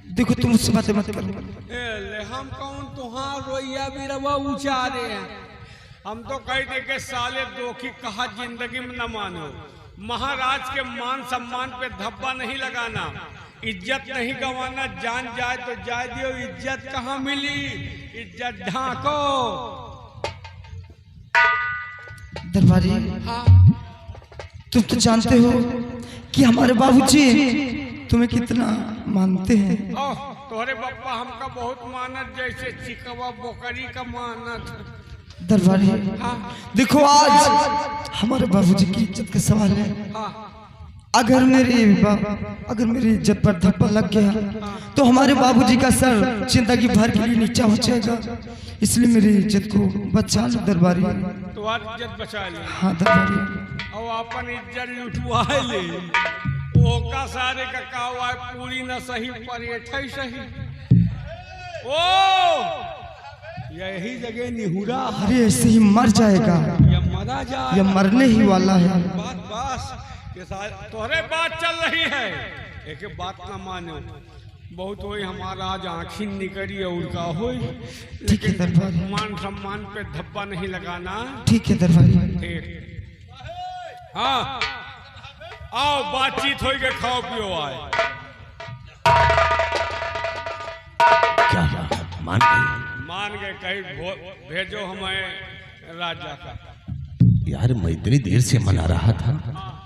देखो तुम उससे बातें मत करो। हम कौन तुहार रोइया भी रवा उचारे हैं। हम तो कह दे के साले दो की कहा जिंदगी में न मानो। महाराज के मान सम्मान पे धब्बा नहीं लगाना, इज्जत नहीं गंवाना। जान जाए तो जाए दियो, इज्जत कहाँ मिली, इज्जत ढांको। दरबारी हाँ तुम तो जानते हो कि हमारे बाबूजी तुम्हें कितना मानते हैं। ओह तोहरे बप्पा हमका बहुत मानत, जैसे चिकवा बोकरी का मानत। दरबारी हाँ देखो आज हमारे बाबूजी की इज्जत का सवाल है। हाँ अगर मेरी इज्जत पर धब्बा लग गया तो हमारे बाबूजी का सर जिंदगी भर के लिए नीचा हो जाएगा। इसलिए मेरी इज्जत को बचा लो दरबारी। तुम्हारी इज्जत बचा ली। हाँ दरबारी। और अपन इज्जत लुटवा ले। ओका सारे का कावा पूरी न सही परेठै सही। ओ यही जगह निहुरा। अरे ऐसे ही मर जाएगा, या मरा जा, या मरने ही वाला है। बात बस के साथ तोहरे बात चल रही है। एक बात ना मानो, बहुत होई हमारा आज आँखी निकली और का होई। ठीक है दरबारी। मान सम्मान पे धब्बा नहीं लगाना। ठीक है दरबारी। ठीक हाँ आओ बातचीत हो गए, खाओ पियो आए। क्या मान गई? मान गए, कहीं भेजो हमें राजा का। यार मैं इतनी देर से मना रहा था,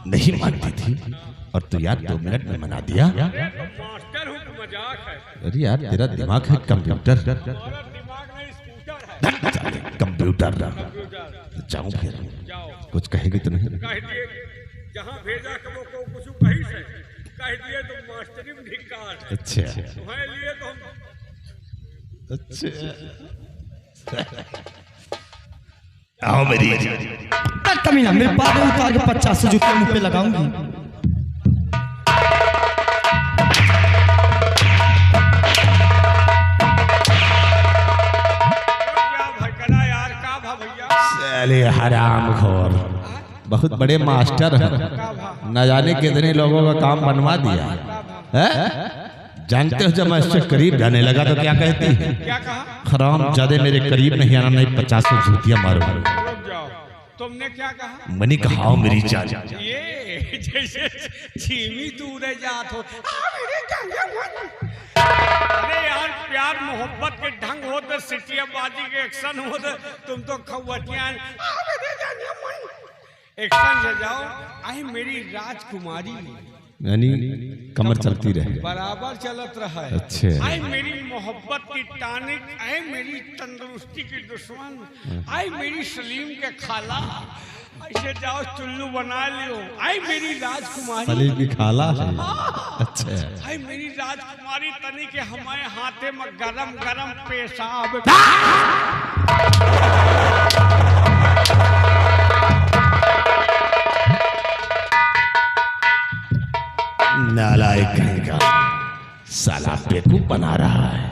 नहीं मानती थी, और तू यार 2 मिनट में मना दिया। मास्टर हूँ, मजाक है। अरे यार तेरा दिमाग है कंप्यूटर। दिमाग नहीं स्कूटर है। कंप्यूटर जाऊं फिर, जाओ कुछ कहेगी तो नहीं? कह दिए जहाँ भेजा को कुछ कही से कह दिए तो मास्टरी में धिक्कार है। अच्छा तुम्हारे लिए तो हम अच्छा आओ मेरी कमीना मेरे बाद में उतार के 50 से जूते मुंह पे लगाऊंगी। क्या भटकना यार, का भा भैया, चले हराम खोर, बहुत बड़े मास्टर हैं, न जाने कितने लोगों का काम बनवा दिया है। जानते हो जब मैं इससे करीब जाने लगा तो क्या कहती है? क्या कहा? हराम ज्यादा मेरे करीब नहीं आना, नहीं 50 जूतियां मारो। रुक जाओ, तुमने क्या कहा? मैंने कहा आओ मेरी जान। ये जैसे छीमी दूर जात हो। अरे यार प्यार मोहब्बत के ढंग हो तो सिटियाबाजी के एक्शन हो तो तुम तो खवटियां एक्शन से जाओ। आई मेरी राजकुमारी, यानी कमर चलती रहे, बराबर चलत रहा है। अच्छे। आई मेरी मोहब्बत की टानिक, आई मेरी तंदुरुस्ती की दुश्मन, आई मेरी सलीम के खाला। ऐसे जाओ चुल्लू बना लियो। आई मेरी राजकुमारी, सलीम की खाला है। अच्छा आई मेरी राजकुमारी, तनी के हमारे हाथे में गरम गरम पेशाब। नालायक कहेगा, साला बेवकूफ बना रहा है।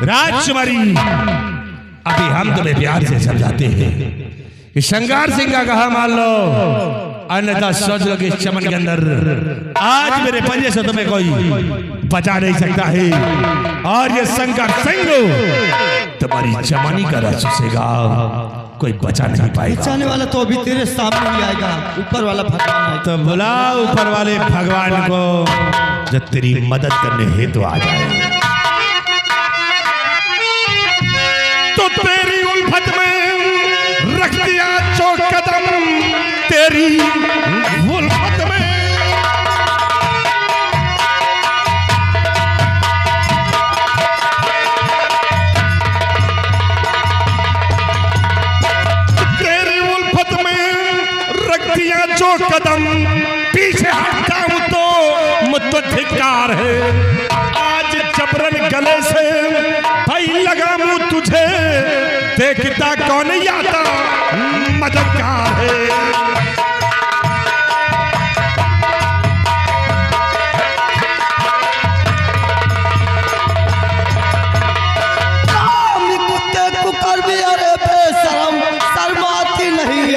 राजकुमारी अभी हम तुम्हें प्यार से समझाते हैं कि श्रृंगार सिंह का कहा मान लो, अन्यथा सोच लो कि इस चमन के अंदर आज मेरे पंजे से तुम्हें कोई बचा नहीं सकता है। और ये श्रृंगार सिंह तुम्हारी जवानी का रस चूसेगा, कोई बचा नहीं पाएगा। बचाने वाला तो अभी तेरे सामने ही आएगा, ऊपर वाला भगवान है। तो बुला ऊपर वाले भगवान को जो तेरी मदद करने हेतु आ जाए। तो तेरी उल्फत में रख दिया जो कदम, तेरी उल्फत में जो कदम पीछे हटता हूं तो मुझको धिक्कार है। आज जबरन गले से भाई लगा मुंह तुझे, देखता कौन आता मददगार है।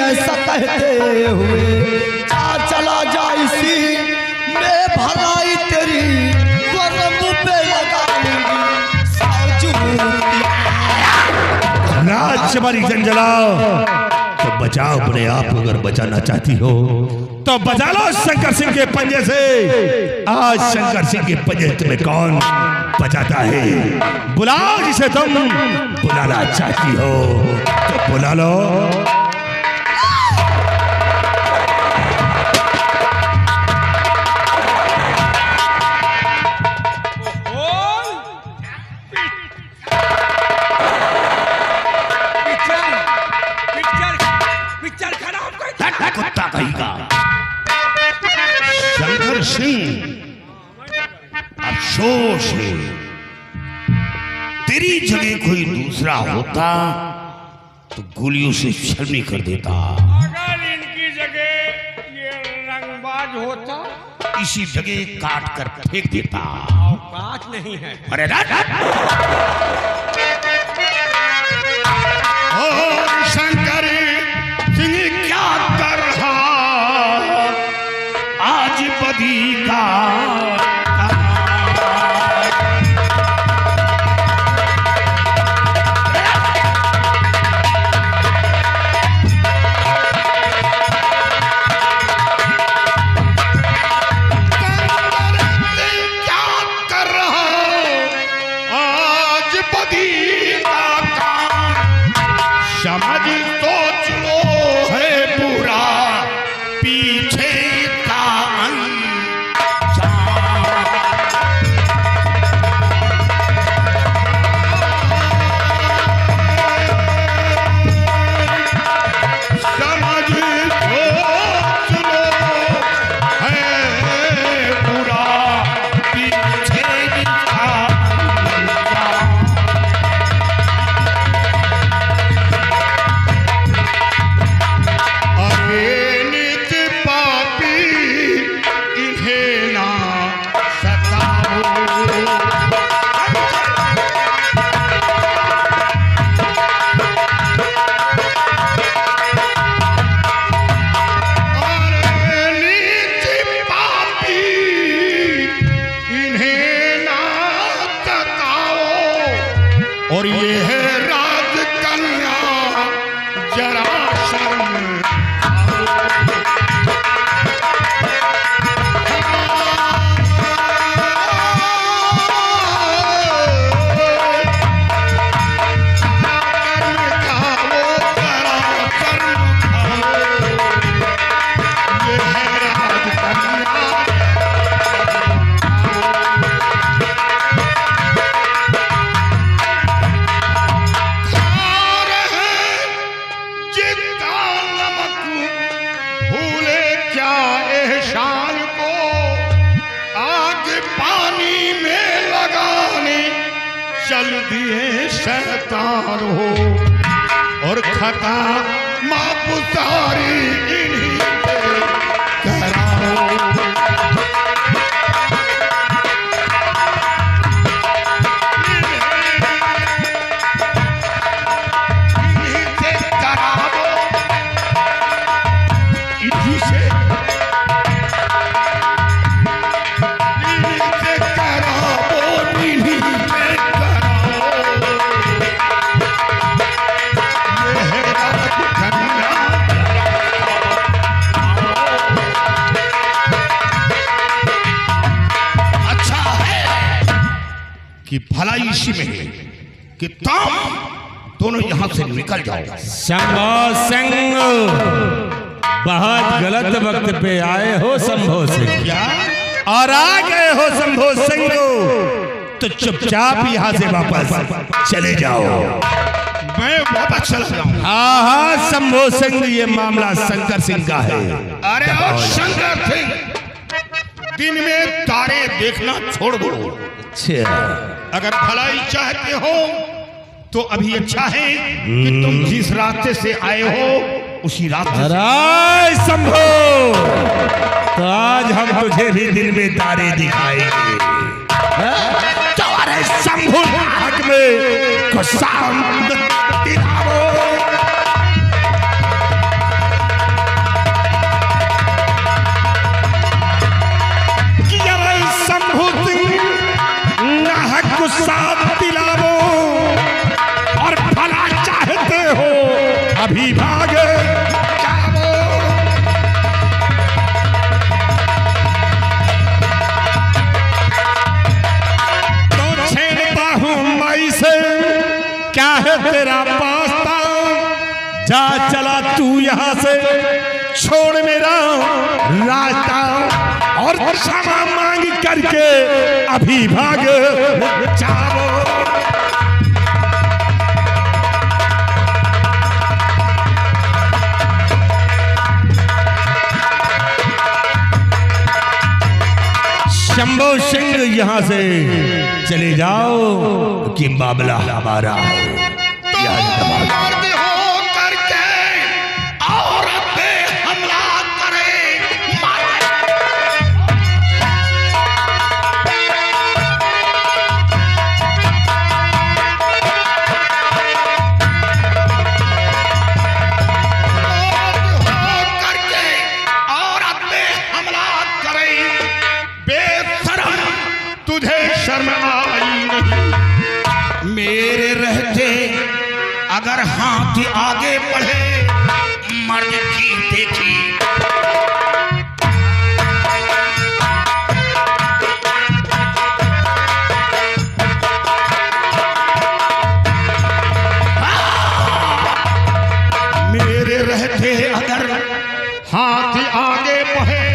ऐसा कहते हुए चला जा इसी अक्षमारी जंजलाओ तो बचाओ अपने आप को। अगर बचाना चाहती हो तो बचा लो शंकर सिंह के पंजे से। आज शंकर सिंह के पंजे तुम्हें कौन बचाता है? बुलाओ जिसे तुम बुलाना चाहती हो तो बुला लो। कुत्ता कहेगा शंकर सिंह, अफसोस है तेरी जगह कोई दूसरा होता तो गोलियों से छलनी कर देता। अगर इनकी जगह ये रंगबाज होता इसी जगह काट कर फेंक देता। औकात नहीं है। अरे शंकर सिंह क्या कर रहा आज बदी का? और ये है राज कन्या जरा शर्म चल दिए शैतान हो और खता मापुसारी इन्हीं पे कराओ। इन्हीं से कराओ, इन्हीं से कि भलाई इसी में है कि तुम दोनों यहां से निकल जाओ। शंभो सिंह, बहुत गलत वक्त पे आए हो शंभो सिंह। क्या और आ गए हो शंभो सिंह तो चुपचाप यहां से वापस चले जाओ। मैं वापस चला जाऊं? हाँ शंभो सिंह, ये मामला शंकर सिंह का है। अरे और शंकर सिंह, दिन में तारे देखना छोड़ दो। अगर भलाई चाहते हो तो अभी अच्छा है कि तुम जिस रास्ते से आए हो उसी रास्ते से। शंभो, तो आज हम तुझे भी दिन में तारे दिखाएंगे। तुम्हारे शंभु नाग में को शांत दिलाओ। शंभु सिंह नाहक को साथ दिलाओ और भला चाहते हो तू यहाँ से छोड़ मेरा रास्ता और क्षमा मांग करके अभी भाग जाओ। शंभो सिंह यहाँ से चले जाओ कि मामला हमारा है। मर्द हो करके औरत पे हमला करे। मर्द हो करके औरत पे हमला करे। बेशर्म तुझे शर्म आई नहीं। मेरे रहते अगर हाथ आगे बढ़े मर्द की देखी। मेरे रहते अगर हाथ आगे बढ़े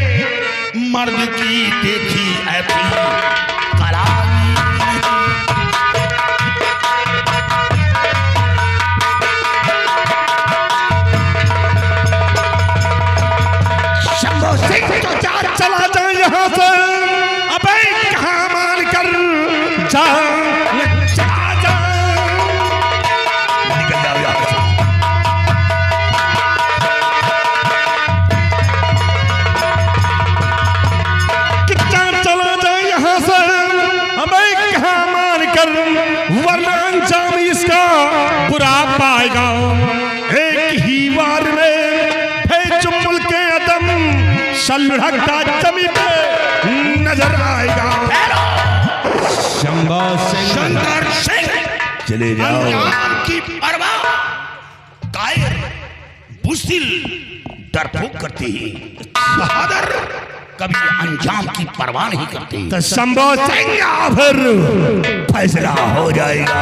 मर्द की देखी ऐसी चला जाए यहाँ से। अबे कहाँ मान कर जा चला जा। निकल जाओ यहाँ से। कितना चला जाए यहाँ से। अबे कहाँ मान कर वरना अंजाम इसका बुरा पाएगा। एक ही वार में चुम्बुल के अदम सलढ़कता जमी पे नजर आएगा। शंभो सिंह शंकर सिंह चले जाओ। अंजाम की परवाह कायर बुज़दिल डरपोक करते हैं। बहादुर कभी अंजाम की परवाह नहीं करते। तो शंभो सिंह या फिर फैसला हो जाएगा।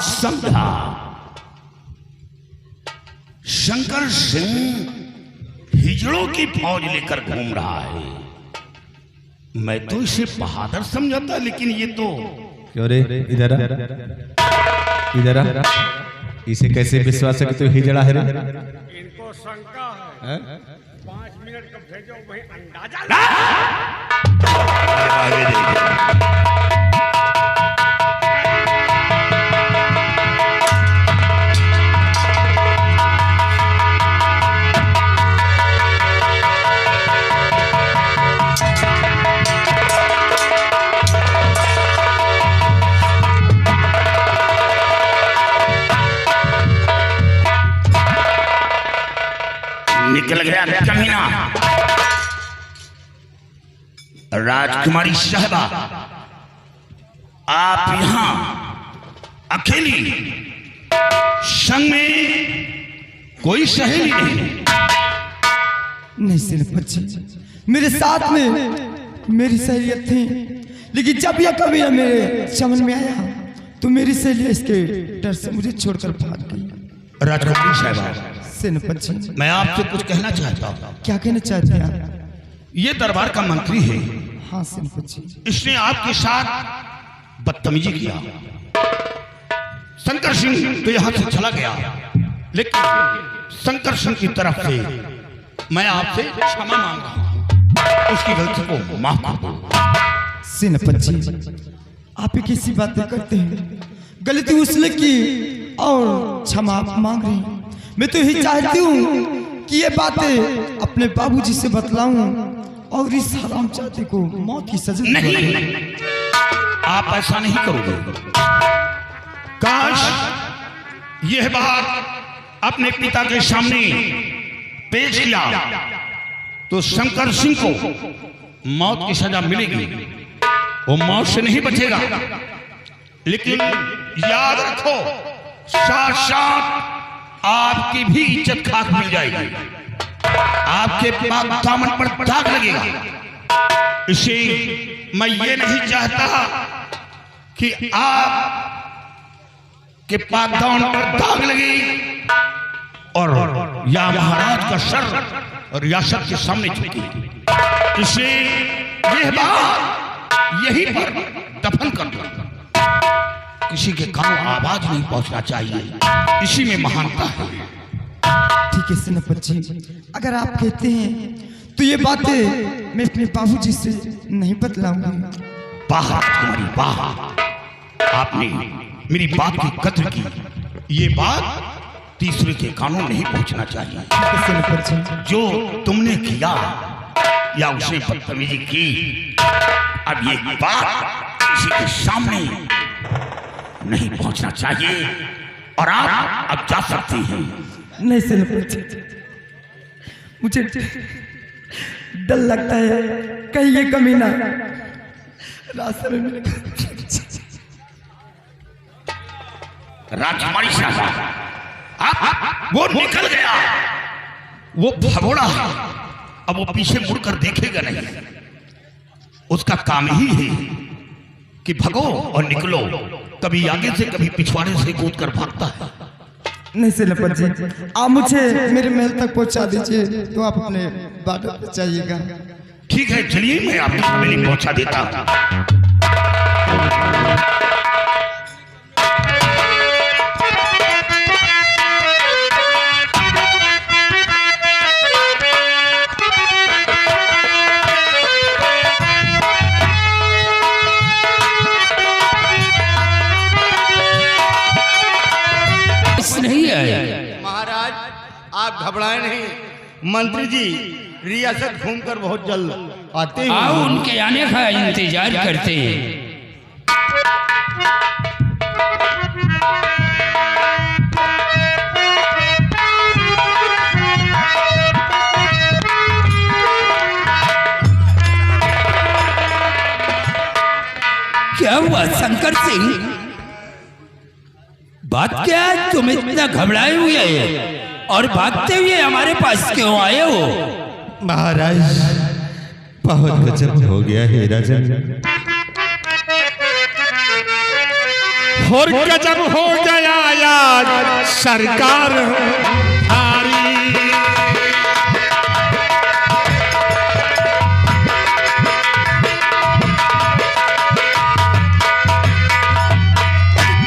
समझा शंकर सिंह हिजड़ों की फौज लेकर घूम रहा है। मैं तो इसे बहादुर समझता, लेकिन ये तो क्यों रे इधर इधर इसे कैसे विश्वास है कि तू हिजड़ा है रे? इनको शंका है। 5 मिनट का भेजो वही अंदाजा। आगे देखिए। निकल गया कमीना। राजकुमारी साहबा, आप यहां अकेली, संग में कोई सहेली नहीं सिर्फ बच्ची, मेरे साथ में मेरी सहेलियत थी, लेकिन जब यह कबीरा मेरे चमन में आया तो मेरी सहेलियां इसके डर से मुझे छोड़कर भाग गई। राजकुमारी साहबा, सेनापति, मैं आपसे कुछ कहना चाहता हूँ। क्या कहना चाहते हैं आप? ये दरबार का मंत्री है। हाँ सेनापति। इसने आपके साथ बदतमीजी किया। शंकर सिंह तो यहाँ से चला गया, लेकिन शंकर सिंह की तरफ से मैं आपसे क्षमा मांग रहा हूँ। उसकी गलती को माफ कर दो। सेनापति, आप कैसी बातें करते हैं? गलती उसने की और क्षमा मांग रही हैं। मैं तो यही चाहती हूँ कि ये बातें अपने बाबूजी से बतलाऊं और इस हरामजादे को मौत की सजा नहीं, आप ऐसा नहीं करोगे। काश यह बात अपने पिता के सामने पेश किया तो शंकर सिंह को मौत की सजा मिलेगी। वो मौत से नहीं बचेगा, लेकिन याद रखो, साथ साथ आपकी भी इज्जत खाक मिल जाएगी, आपके पाक दामन पर दाग लगेगा। इसे मैं ये नहीं चाहता कि आप के पाक दामन पर दाग लगे और या महाराज का सर और रियासत के सामने झुके। इसे यह बात यहीं पर दफन कर दो, किसी के कानों आवाज नहीं पहुंचना चाहिए, इसी में महानता है। ठीक है सेनापति जी, अगर आप कहते हैं तो ये बातें मैं अपने बाबूजी से नहीं बतलाऊंगी। वाह तुम्हारी वाह, आपने मेरी बात की कद्र की। ये बात तीसरे के कानों नहीं पहुंचना चाहिए। ठीक है सेनापति जी। जो तुमने किया या उसने बदतमीजी की, अब ये बात किसी के सामने नहीं पहुंचना चाहिए और आप अब जा सकती हैं। नहीं सेनापति, मुझे डर लगता है कहीं ये कमीना रास्ते में मिलेगा। राजकुमारी साहब, वो निकल गया, वो भगोड़ा है, अब वो पीछे मुड़कर देखेगा नहीं। उसका काम ही है कि भगो और निकलो, कभी आगे से कभी पिछवाड़े से कूद कर भागता है। नहीं सेनापति जी, आप मुझे मेरे महल तक पहुंचा दीजिए तो आप अपने बात पे जाइएगा। ठीक है, चलिए मैं आपकी हवेली पहुंचा देता हूं। महाराज आप घबराए नहीं, मंत्री जी रियासत घूमकर बहुत जल्द आते हैं। आओ उनके आने का इंतजार करते हैं। क्या हुआ शंकर सिंह, बात क्या है? तुम इतना घबराए हुए हैं और भागते हुए हमारे पास क्यों आए हो? महाराज बहुत गजब हो गया है राजन, और गजब हो गया यार सरकार हारी।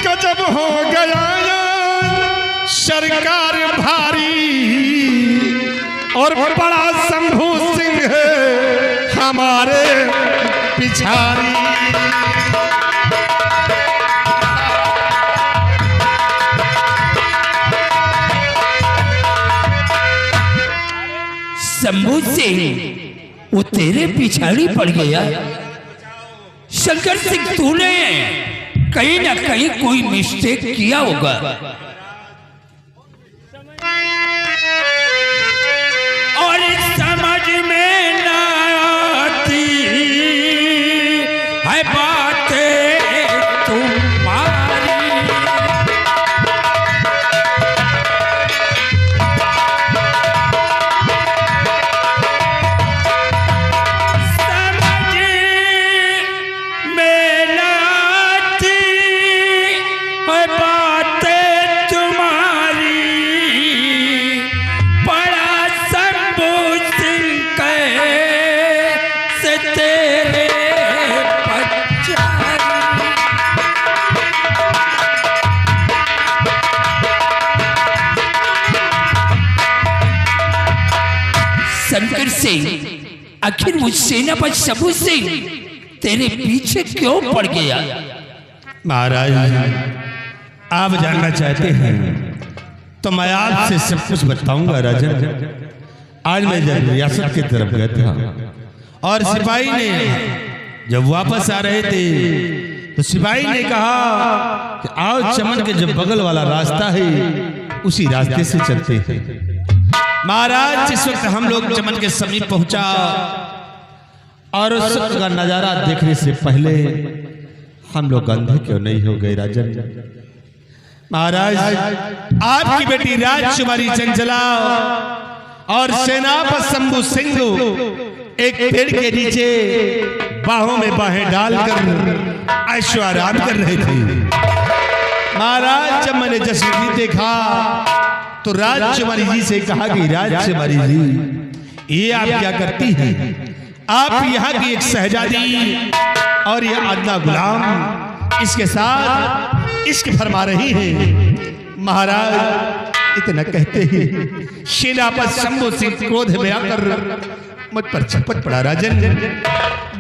गजब हो गया यार सरकार भारी, और बड़ा शंभू सिंह है हमारे पिछारी। शंभू सिंह वो तेरे पिछाड़ी पड़ गया? शंकर सिंह तूने कहीं ना कहीं कोई मिस्टेक किया होगा। और समझ में ना आती है बातें तुम्हारी। समझ में ना आती है बातें तुम्हारी। बड़ा शंभू सिंह कैसे तेरे पछाड़ी। शंकर सिंह, आखिर वो सेनापति शंभू सिंह तेरे पीछे क्यों पड़ गया? महाराज आप जानना चाहते हैं तो मैं आपसे सब कुछ बताऊंगा राजन। आज मैं जब रियासत की तरफ गया था और सिपाही ने जब वापस आ रहे थे तो सिपाही ने कहा कि आओ चमन के जो बगल वाला रास्ता है उसी रास्ते से चलते हैं। महाराज जिस वक्त हम लोग चमन के समीप पहुंचा और उस वक्त का नजारा देखने से पहले हम लोग अंधे क्यों नहीं हो गए राजन? महाराज, आपकी बेटी राजकुमारी चंचला और सेनापति शंभू सिंह एक पेड़ के नीचे बाहों में बाहें डालकर ऐशो आराम कर रहे थे। महाराज, जब मैंने जसवीर देखा तो राजकुमारी जी से कहा कि राजकुमारी जी, ये आप क्या करती हैं? आप यहाँ की एक शहजादी और ये अदना गुलाम इसके साथ इश्क फरमा रही है। महाराज, इतना कहते ही सेनापति शंभू सिंह क्रोध में आकर मुझ पर झपट पड़ा। राजन,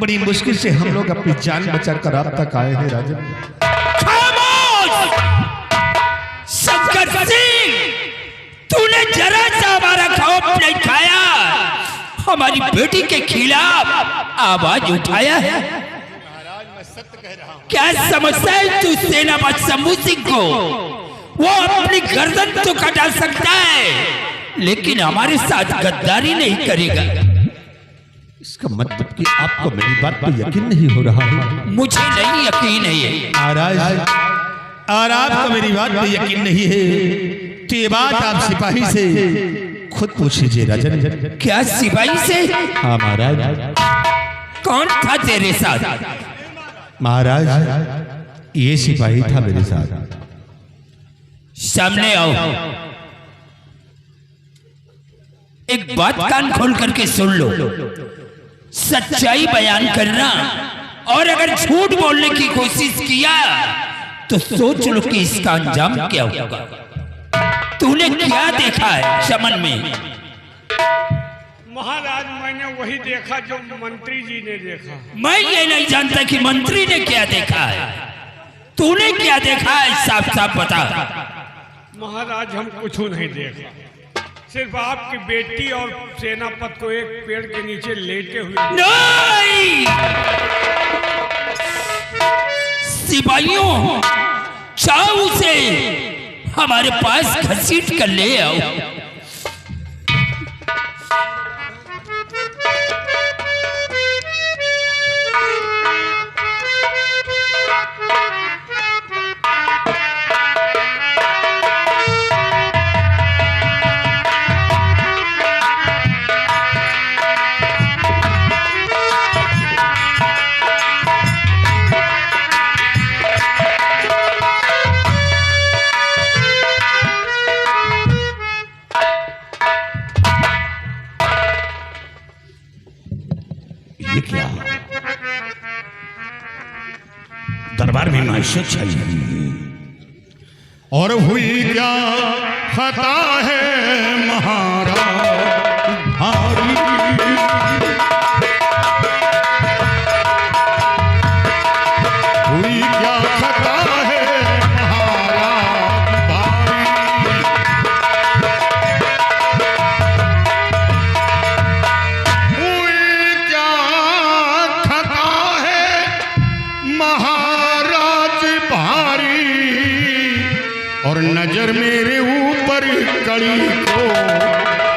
बड़ी मुश्किल से हम लोग अपनी जान बचाकर आप तक आए हैं। राजन, शंकर सिंह, तूने जरा सा हमारा खौफ नहीं खाया, हमारी बेटी के खिलाफ आवाज उठाया है। क्या समझता है तू सेनापति शंभू सिंह को? वो अपनी गर्दन तो कटा सकता है, लेकिन हमारे साथ गद्दारी नहीं करेगा। इसका मतलब कि आपको मेरी बात पर यकीन नहीं हो रहा है? मुझे नहीं यकीन है महाराज, और आपको मेरी बात पर यकीन नहीं है तो ये बात आप सिपाही से खुद पूछ लीजिए। राजन, क्या सिपाही से? हाँ महाराज। कौन था तेरे साथ? महाराज, ये सिपाही था मेरे साथ। सामने आओ, एक बात कान खोल करके सुन लो। सच्चाई बयान करना, और अगर झूठ बोलने की कोशिश किया तो सोच लो कि इसका अंजाम क्या होगा। तूने क्या देखा है चमन में? महाराज, मैंने वही देखा जो मंत्री जी ने देखा। मैं ये नहीं जानता कि मंत्री ने क्या देखा है, तूने क्या देखा है? साफ साफ बता। महाराज, हम कुछ नहीं देखा, सिर्फ आपकी बेटी और सेनापति को एक पेड़ के नीचे लेटे हुए। नहीं! सिपाहियों, जाओ उसे हमारे पास घसीट कर ले आओ। दरबार में मायूसियत छाई हुई है। और हुई क्या खता है महाराज भारी, हुई क्या खता है महाराज भारी, हुई क्या खता है महाराज भारी, और नजर मेरे ऊपर कड़ी को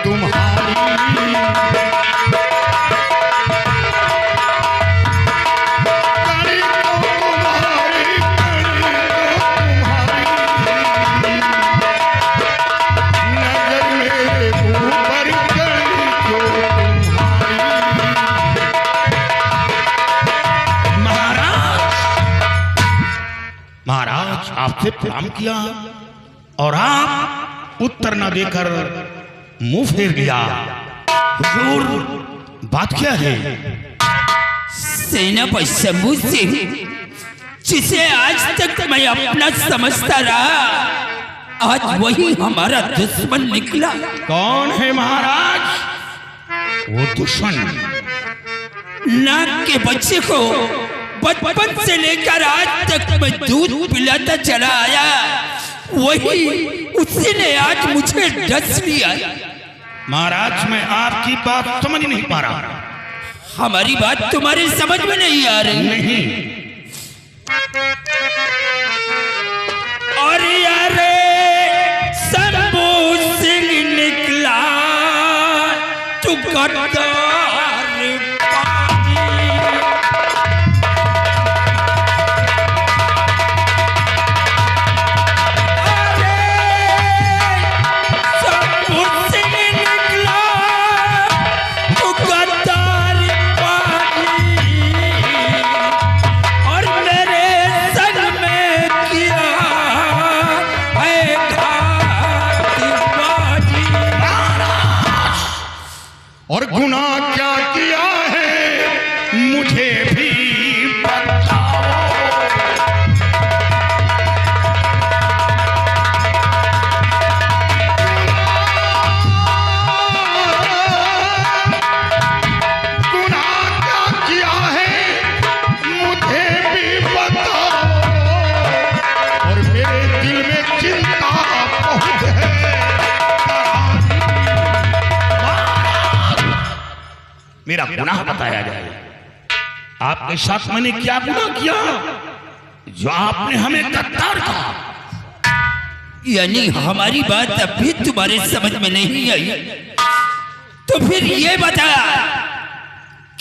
तुम्हारी, कड़ी को तुम्हारी, नजर मेरे ऊपर कड़ी को तुम्हारी। महाराज, आपसे प्रणाम किया और आप उत्तर न देकर मुंह फेर लिया। हुजूर, बात क्या है? सेनापति शंभू सिंह, जिसे आज तक मैं अपना समझता रहा, आज वही हमारा दुश्मन निकला। कौन है महाराज वो दुश्मन? नाक के बच्चे को बचपन से लेकर आज तक मैं दूध पिलाता चला आया, वही उसी ने आज मुझे डस लिया। महाराज, मैं आपकी बात समझ नहीं पा रहा। हमारी बात तुम्हारी समझ में नहीं आ रही? नहीं। और यारे शंभू सिंह निकला तू गद्दार पाजी। और गुनाह क्या किया है मुझे भी बताओ। गुनाह क्या किया है मुझे भी बताओ। और मेरे दिल में चिंता बहुत है। मेरा गुनाह बताया जाए। आपके साथ मैंने क्या गुनाह किया जो आपने हमें गद्दार कहा? यानी हमारी बात अभी तुम्हारे समझ में नहीं आई, तो फिर ये बता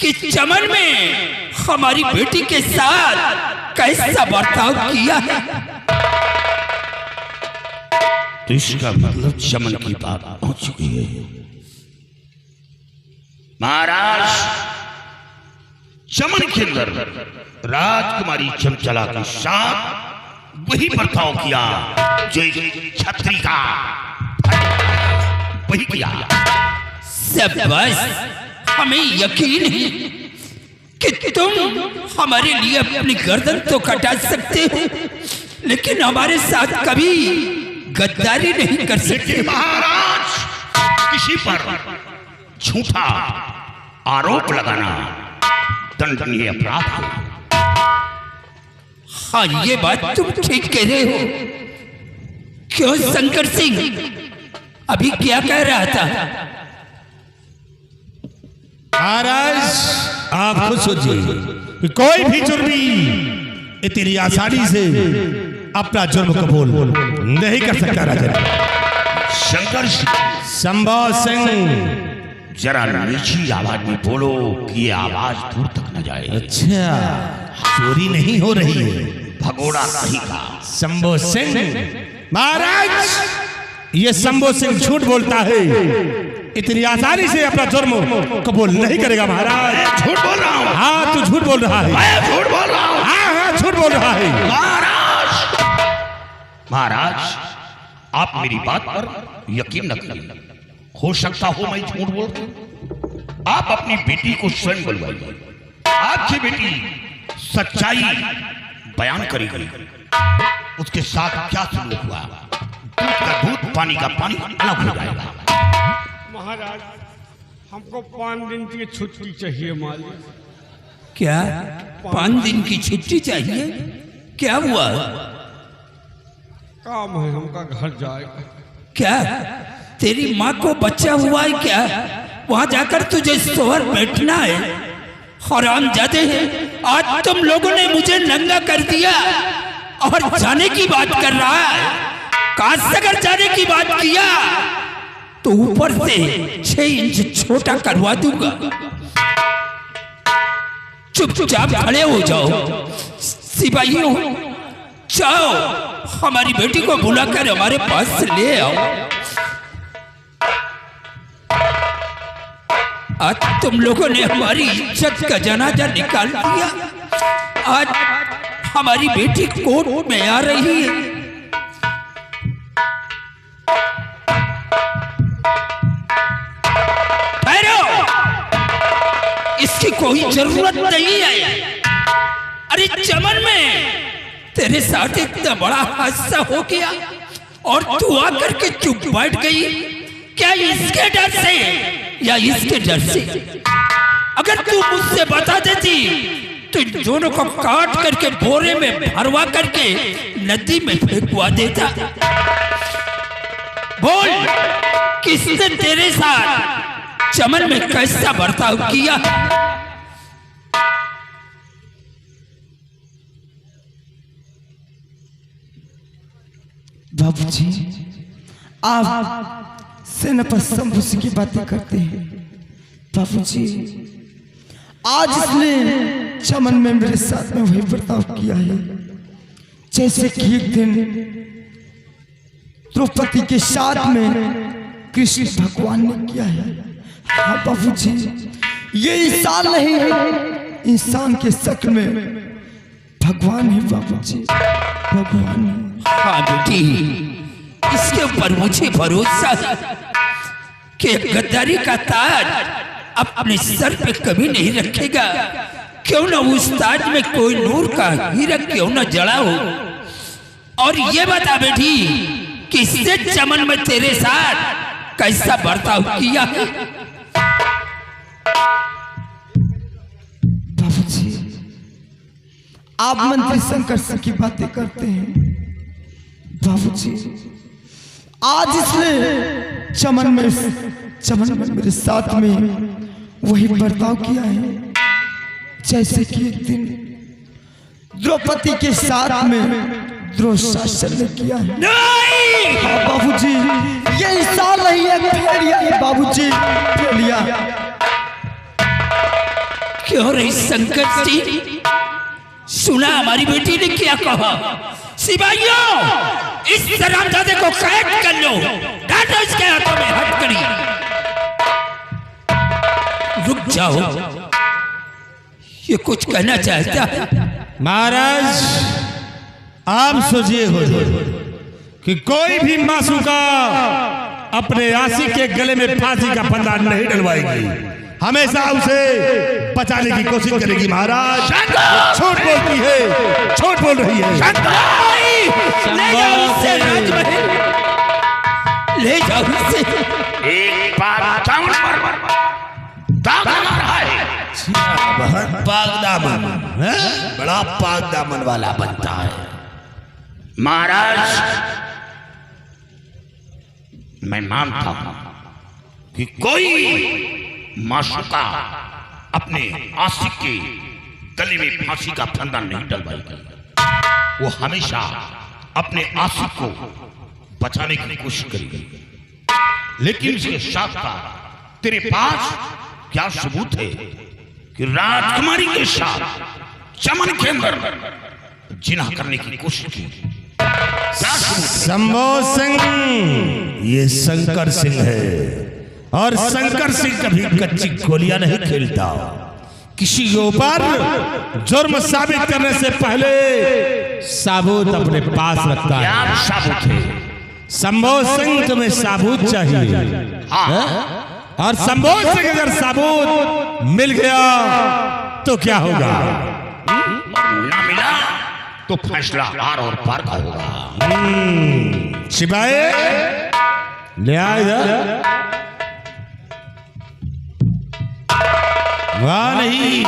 कि चमन में हमारी बेटी के साथ कैसा बर्ताव किया है? तो इसका मतलब चमन की बात पहुंच चुकी है। महाराज, चमन के अंदर राजकुमारी चमचला के साथ वही बर्ताव किया जो एक छत्री का वही किया। बस हमें यकीन है कि तुम हमारे लिए अपनी गर्दन तो कटा सकते हो, लेकिन हमारे साथ कभी गद्दारी नहीं कर सकते। महाराज, किसी पर झूठा आरोप लगाना दंडनीय अपराध है। हाँ, ये बात तुम ठीक कह रहे हो। क्यों शंकर सिंह, अभी क्या कह रहा था? महाराज, आप खुद सोचिए कि कोई भी जुर्मी इतनी आसानी से अपना जुर्म कबूल नहीं कर सकता। राजा शंकर संभव सिंह, जरा नीची आवाज में बोलो कि ये आवाज दूर तक न जाए। अच्छा, चोरी नहीं हो रही है। भगोड़ा सही का शंभो सिंह। महाराज, ये शंभो सिंह झूठ बोलता है, इतनी आसानी से अपना जुर्म कबूल नहीं करेगा। महाराज, झूठ बोल रहा हूँ। हाँ, तू झूठ बोल रहा है। मैं झूठ बोल रहा हूँ। हाँ हाँ, झूठ बोल रहा है। महाराज, आप मेरी बात पर यकीन न करिए। हो सकता हो मैं झूठ बोलता हूं। आप अपनी बेटी को स्वयं बुलवाइए। आपकी बेटी सच्चाई बयान करेगी। उसके साथ क्या सलूक हुआ, दूध का दूध, पानी का पानी अलग हो जाएगा। महाराज, हमको 5 दिन की छुट्टी चाहिए। मालिक, क्या 5 दिन की छुट्टी चाहिए? क्या हुआ? काम है, हमका घर जाएगा। क्या तेरी माँ को बच्चा हुआ है क्या? वहां जाकर तुझे सोहर बैठना है। हरामजादे, आज तुम लोगों ने मुझे नंगा कर दिया और जाने की बात कर रहा है। काश अगर जाने की बात किया तो ऊपर से 6 इंच छोटा करवा दूंगा। चुपचाप खड़े हो जाओ। सिपाहियों, जाओ हमारी बेटी को बुलाकर हमारे पास ले आओ। आज तुम लोगों ने हमारी इज्जत का जनाजा निकाल दिया। आज हमारी बेटी कोर्ट में आ रही है। ठहरो, इसकी कोई जरूरत नहीं है। अरे चमन में तेरे साथ इतना बड़ा हादसा हो गया और तू आकर के चुप बैठ गई। क्या इसके डर से या इसके डर से? अगर तू मुझसे बता देती तो दोनों को काट करके बोरे में भरवा करके नदी में फेंकवा देता। बोल, किसने तेरे साथ चमन में कैसा बर्ताव किया? बाबूजी, आप सेनापति शंभू सिंह की बातें करते हैं। बाबूजी, आज इसने चमन में मेरे साथ में वही बर्ताव किया है जैसे कि एक दिन द्रौपदी के साथ में कृष्ण भगवान ने किया है। हाँ बाबूजी, ये इंसान नहीं है, इंसान के शक्ल में भगवान है बाबूजी, भगवान है। हाँ बेटी, इसके ऊपर मुझे भरोसा है कि गद्दारी का ताज अपने सर पे कभी नहीं रखेगा? क्यों ना उस ताज में कोई नूर का हीरा क्यों ना जड़ा हो? और ये बता बेटी, किससे चमन में तेरे साथ कैसा बर्ताव किया है? बाबूजी, आप मंत्री शंकर सिंह की बातें करते हैं। बाबूजी, आज इसने चमन में मेरे साथ में वही बर्ताव किया है जैसे कि एक दिन द्रौपदी के साथ में द्रोशासन ने किया है। नहीं! हाँ बाबूजी, ये इंसान नहीं है, फेलिया है बाबूजी, फेलिया। क्यों रही शंकर सिंह? सुना हमारी बेटी ने क्या कहा? सिपाहियों, इस हरामजादे को कैद कर लो, डांटो इसके हाथों में हथकड़ी। रुक जाओ, ये कुछ कहना चाहता है। महाराज, आप सोचिए हो कि कोई भी मासूका अपने आशिक के गले में फांसी का फंदा नहीं डलवाएगी, हमेशा उसे बचाने की कोशिश करेगी। महाराज, छोट बोलती है, छोट बोल रही है। ले जाओ इसे राजमहल, ले जाओ इसे। एक बार चावल पर दाग लगा रहा है। बहुत पाक दामन, बड़ा पाक दामन वाला बनता है। महाराज, मैं मानता हूं कि कोई माशूका अपने आशिक के गले में फांसी का फंदा नहीं डलवाएगी। वो हमेशा अपने आशिक को बचाने की कोशिश करेगी। लेकिन इसके साथ साथ तेरे पास क्या सबूत है कि राजकुमारी के साथ चमन के अंदर जिना करने की कोशिश की? क्या सबूत है? शंभो सिंह, ये शंकर सिंह है, और शंकर सिंह कभी कच्ची गोलियां नहीं खेलता। किसी के ऊपर जुर्म साबित करने से पहले सबूत अपने पास रखता है। क्या सबूत है? शंभो सिंह, तुम्हें सबूत चाहिए? हाँ। और शंभो सिंह अगर सबूत मिल गया तो क्या होगा? ना मिला तो फैसला आर और पार का होगा। सिपाही, ले आ इधर। वाह नहीं,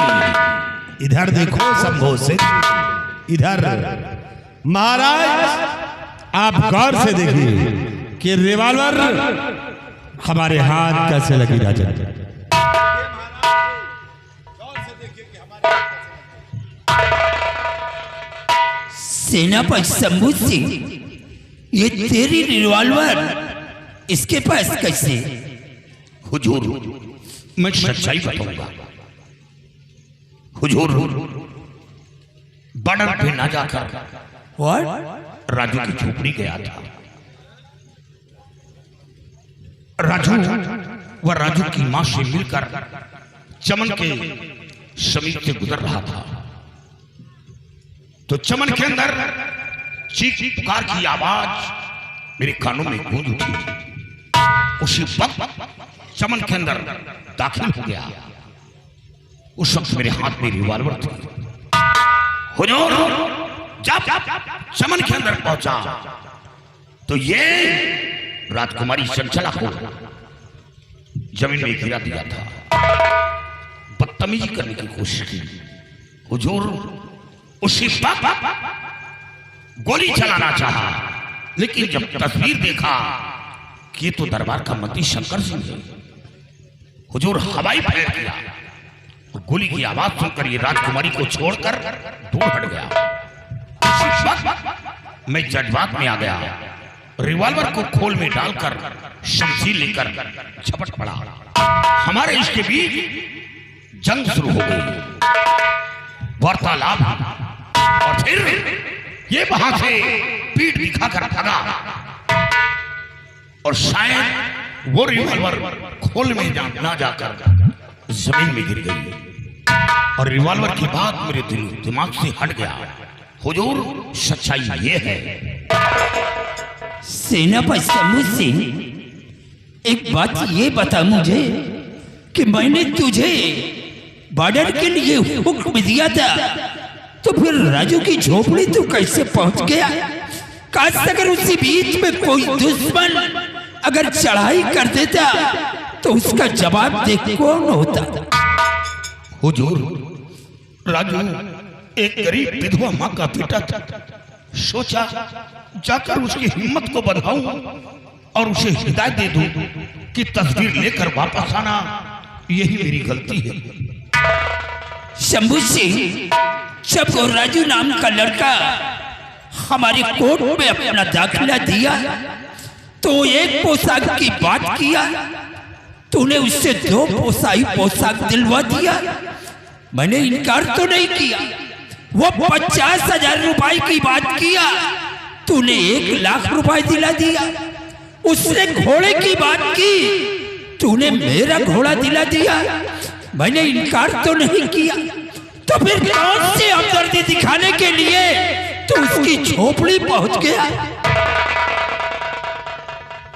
इधर देखो शंभो सिंह, इधर। महाराज, आप गौर से देखिए कि रिवॉल्वर हमारे हाथ कैसे लगी राजन। सेनापति शंभू सिंह, ये तेरी रिवॉल्वर इसके पास कैसे? हुजूर, मैं सच्चाई बताऊंगा। हुजूर, बॉर्डर पे ना जाकर राजू की झोपड़ी गया था। राजू वह राजू की मां से मिलकर चमन के समीप से गुजर रहा था, तो चमन के अंदर चीख पुकार की आवाज मेरे कानों में गूंज उठी। उसी वक्त चमन के अंदर दाखिल हो गया। उस वक्त मेरे हाथ में रिवॉल्वर थी। हुजूर, जब चमन के अंदर पहुंचा तो ये राजकुमारी चंचला को जमीन में गिरा दिया था। बदतमीजी करने की कोशिश की। हुजूर, उसी वक्त गोली चलाना चाहा, लेकिन जब तस्वीर देखा कि ये तो दरबार का मंत्री शंकर सिंह है, हुजूर हवाई फायर किया। गोली की आवाज सुनकर ये राजकुमारी को छोड़कर दूर हट गया। उसी वक्त मैं जज्बात में आ गया। रिवॉल्वर को खोल में डालकर शमशीर लेकर झपट पड़ा। हमारे इसके बीच जंग शुरू हो गई, वार्तालाप, और फिर ये वहां से पीठ दिखाकर भागा और शायद वो रिवॉल्वर खोल में ना जाकर जमीन में गिर गई और रिवॉल्वर की बात मेरे दिमाग से हट गया। हुजूर, सच्चाई ये है। सेनापति शंभू सिंह, एक बात ये बता मुझे कि मैंने तुझे बॉर्डर के लिए हुक्म दिया था, तो फिर राजू की झोपड़ी तू कैसे पहुंच गया? काश अगर उसी बीच में कोई दुश्मन अगर चढ़ाई कर देता तो उसका जवाब देख कौन होता? हुजूर, राजू एक गरीब विधवा माँ का बेटा था। सोचा जाकर उसकी हिम्मत को बढ़ाऊं और उसे हिदायत दे दूं कि तस्वीर लेकर वापस आना, यही मेरी गलती है। शंभू सिंह, जब वो राजू नाम का लड़का हमारे कोर्ट में अपना दाखिला दिया तो एक पोशाक की बात किया, तूने उससे 2 पोशाक दिलवा दिया। मैंने इनकार तो नहीं किया। वो 50,000 रुपए की बात किया, तूने 1 लाख रुपए दिला दिया। उसने घोड़े की बात की, तूने मेरा घोड़ा दिला दिया। मैंने इनकार तो नहीं किया, तो फिर कौन सी हमदर्दी दिखाने के लिए तू उसकी झोपड़ी पहुंच गया?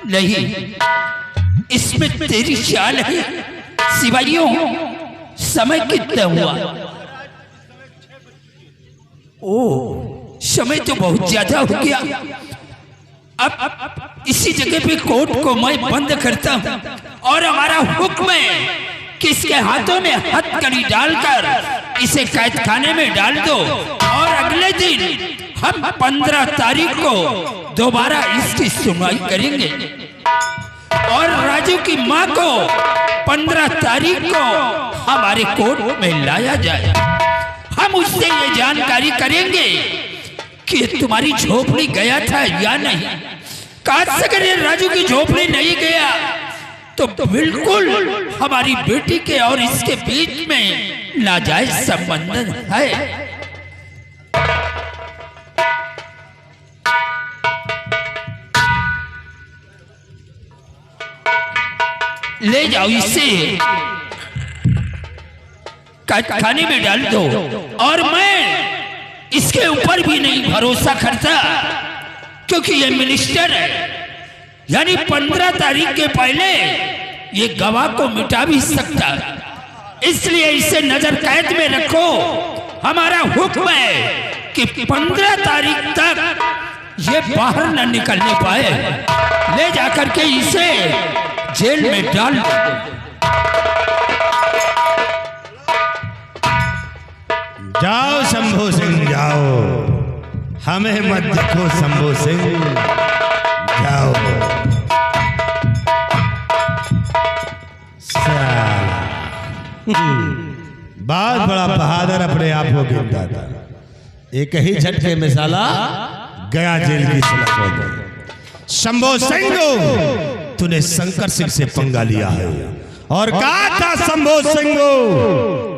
नहीं, इसमें तेरी चाल है। सिपाहियों, समय कितना हुआ? ओ, समय तो बहुत ज्यादा हो गया। अब इसी जगह पे कोर्ट को मैं बंद करता हूं और हमारा हुक्म है कि इसके हाथों में हथकड़ी डालकर इसे कैद खाने में डाल दो और अगले दिन हम 15 तारीख को दोबारा इसकी सुनवाई करेंगे और राजू की मां को 15 तारीख को हमारे कोर्ट में लाया जाए। हम उससे ये जानकारी करेंगे कि तुम्हारी झोपड़ी गया था या नहीं। काश अगर ये राजू की झोपड़ी नहीं गया तो बिल्कुल हमारी बेटी के और इसके बीच में नाजायज संबंध है। ले जाओ इसे खाने में डाल दो। और मैं इसके ऊपर भी नहीं भरोसा करता क्योंकि ये मिनिस्टर है, यानी 15 तारीख के पहले ये गवाह को मिटा भी सकता, इसलिए इसे नजर कैद में रखो। हमारा हुक्म है कि 15 तारीख तक ये बाहर न निकलने पाए। ले जाकर के इसे जेल में डाल दो। जाओ शंभू सिंह जाओ, हमें मत देखो शंभू सिंह, जाओ। बहुत बड़ा बहादुर अपने आप को गिनता था। एक ही झटके में साला गया जेल की सलाख हो गई। शंभू सिंह, तूने शंकर सिंह से पंगा लिया है और कहा था शंभू सिंह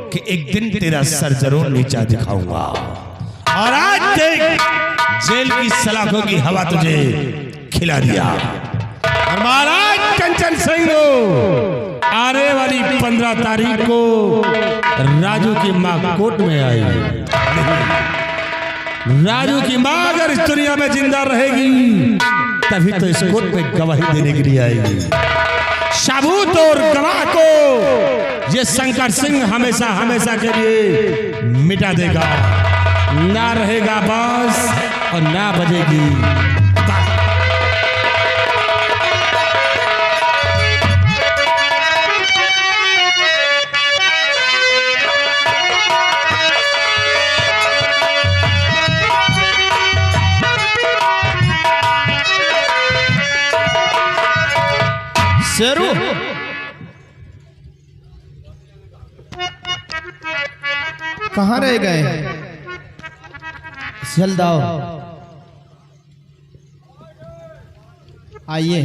कि एक दिन तेरा सर जरूर नीचा दिखाऊंगा, और आज देख जेल की सलाखों की हवा तुझे खिला दिया। और महाराज कंचन सिंह, आने वाली 15 तारीख को राजू की मां कोर्ट में आई। राजू की मां अगर इस दुनिया में जिंदा रहेगी तभी तो इस कोर्ट में गवाही देने के लिए आएगी। सबूत और गवाह को ये शंकर सिंह हमेशा हमेशा के लिए मिटा देगा। ना रहेगा बांस और ना बजेगी। शेरू, कहाँ रह गए? जल्द आओ, आइए।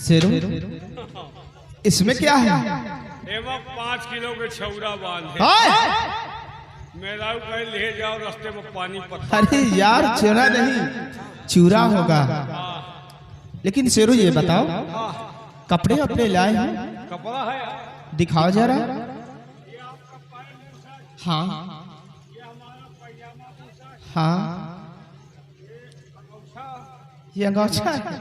शेरू, इसमें क्या है? एवं 5 किलो के छौरा बांधे। मेरा कहीं ले जाओ, रास्ते में पानी पत्ता। अरे यार, चूरा नहीं, चूरा होगा। लेकिन शेरू ये बताओ, कपड़े अपने लाए हैं? कपड़ा है, दिखाओ जरा। हाँ हाँ, ये अंगौछा है।